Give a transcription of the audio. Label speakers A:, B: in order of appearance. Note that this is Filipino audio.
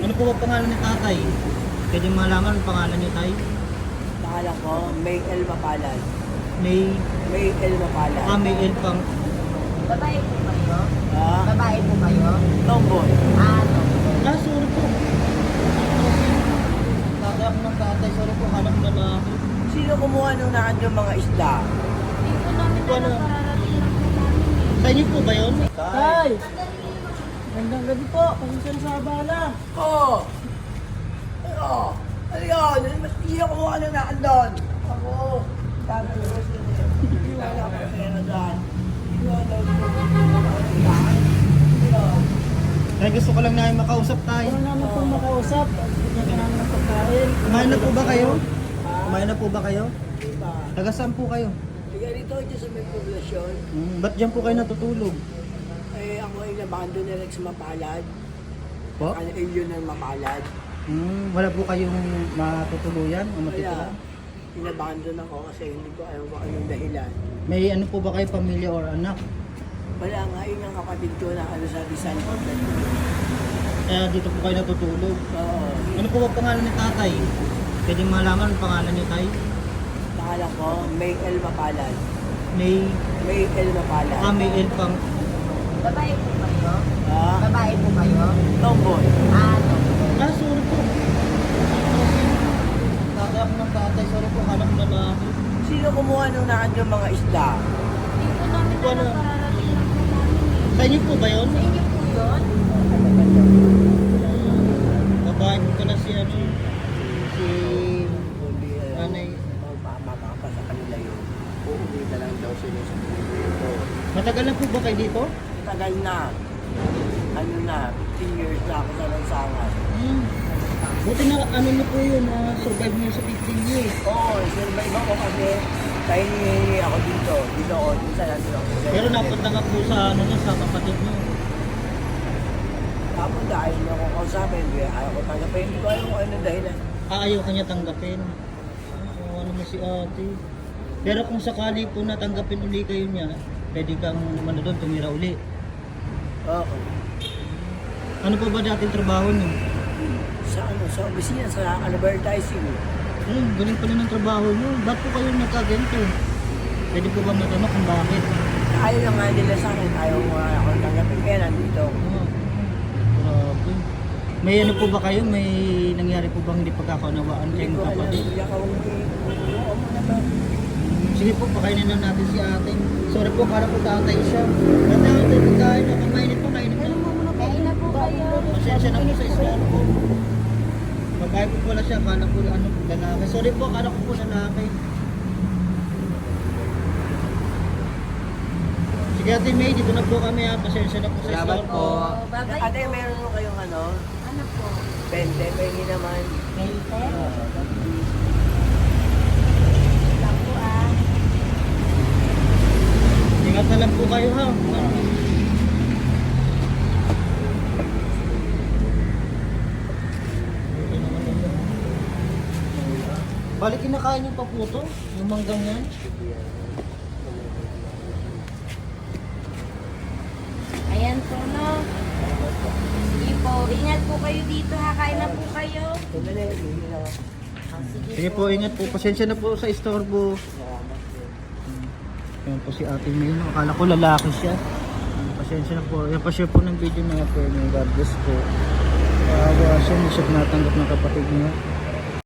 A: Ano po ba pangalan ni tatay? Pwede malaman ang pangalan niyo, tay?
B: Pangalan ko, May L. Mapalad.
A: May...
B: May L. Mapalad.
A: May L pang...
C: Babae po kayo?
B: Ah,
C: Babae po kayo?
B: tomboy.
C: Ano?
A: Sorry po. Tatay ako ng tatay. Sorry po, hanap na lang.
B: Sino kumuha nung naan yung mga isda?
C: Hindi po namin
A: Wala.
C: alam, kararating lang po namin
A: Sa inyo po ba yun?
B: Tay!
D: Magandang gabi po, pasensya sa abala.
B: Oo! Ano? Ano yun? Mas hindi ako kumuha nung naan doon. Ako. Dami ko sila. Hindi wala ako pera doon. Hindi wala daw
A: Kaya gusto ko lang namin makausap tayo.
D: Wala naman pong makausap. Bigyan ka namin ng pagkain.
A: Kumain na po ba kayo? Kumain na po ba kayo?
B: Diba?
A: Taga saan po kayo?
B: Kaya dito dyan sa may poblasyon,
A: Ba't dyan po kayo natutulog?
B: eh ako ay nabando na lang sa Mapalad.
A: Po?
B: Ano ay yun ang Mapalad.
A: Wala po kayong matutuluyan o matitira?
B: Kaya inabandon ako kasi hindi ko alam kung anong dahilan.
A: May ano po ba kayo, pamilya or anak?
B: Wala nga, yun ang kapatid ko na ano sa Rizal.
A: Kaya dito po kayo natutulog.
B: Oo.
A: Ano po ba pangalan ni tatay? Pwede malaman ang pangalan niyo, tay?
B: Pangalan ko, May L. Mapalad.
A: May...
B: May L. Mapalad.
A: May L pang...
C: Babae po kayo?
B: Ah,
C: Babae po kayo?
B: tomboy.
C: Ano?
A: Sorry po. Tatay ako ng tatay. Sorry po, hanap na lang.
B: Sino kumuha nung naan yung mga isda?
C: Hindi po namin
A: Wala.
C: alam, kararating lang po namin
A: Sa inyo po ba yun?
C: Sa inyo po yun?
A: Babae po pala si ano? Si...
B: Kundi,
A: Nanay.
B: makakapa sa kanila yun. Uuwi na lang daw sila sa dito.
A: Matagal na po ba kayo dito?
B: Tagal na. Ano na, 15 years na ako sa lansangan.
A: Buti na ano na po yun, survive niyo sa 15 years.
B: Oo, survive ako kasi kaya hinihingi ako dito. Dito ako, minsan nandito ako.
A: Pero napunta nga po sa ano niya, sa kapatid niyo.
B: Tapos dahil niyo ako kausapin, ayaw ko tanggapin. Hindi ko alam kung ano dahilan.
A: Ayaw kanya tanggapin. Ano mo si ate. Pero kung sakali po natanggapin uli kayo niya, pwede kang ano doon, tumira uli.
B: Oo.
A: Ano po ba dating trabaho niyo?
B: Sa ano, sa opisina, sa advertising.
A: Galing pala ng trabaho niyo. Ba't po kayo nagkaganito? Pwede po ba matanong kung bakit?
B: Ayaw lang nga nila sa akin, ayaw mo nga ako tanggapin. Kaya nandito.
A: Grabe. May ano po ba kayo? May nangyari po bang hindi pagkakaunawaan
B: Hindi
A: kayong
B: ko alam,
A: kapatid?
B: hindi ako oo mo na ba?
A: Sige po, pakainin lang natin si ate. Sorry po, para po tatay siya. Dati ako tayo pagkain na mainit po, mainit na.
C: Kain na po kayo.
A: Pasensya na po sa istorbo po. Babae po pala siya, akala po ano, lalaki. Sorry po, akala ko po lalaki. Sige ate May, dito na po kami ha. Pasensya na po sa
B: Salamat
A: istorbo.
B: po.
C: Babay
B: Ate,
C: po.
B: meron mo kayong ano?
C: Ano po?
B: Pente, pengi naman.
C: Mente? Lang po ah.
A: Ingat na lang po kayo ha. Balik kinakain yung paputo, yung manggang yan.
C: Ayan po no. Sige po. Ingat po kayo dito ha. Kain na po kayo.
B: Sandali, hindi na.
A: Sige po, ingat po. Pasensya na po sa istorbo. Yan po si Ate May. Akala ko lalaki siya. Pasensya na po. Yan pa share po ng video mga po. God bless po. Siya natanggap ng kapatid niya.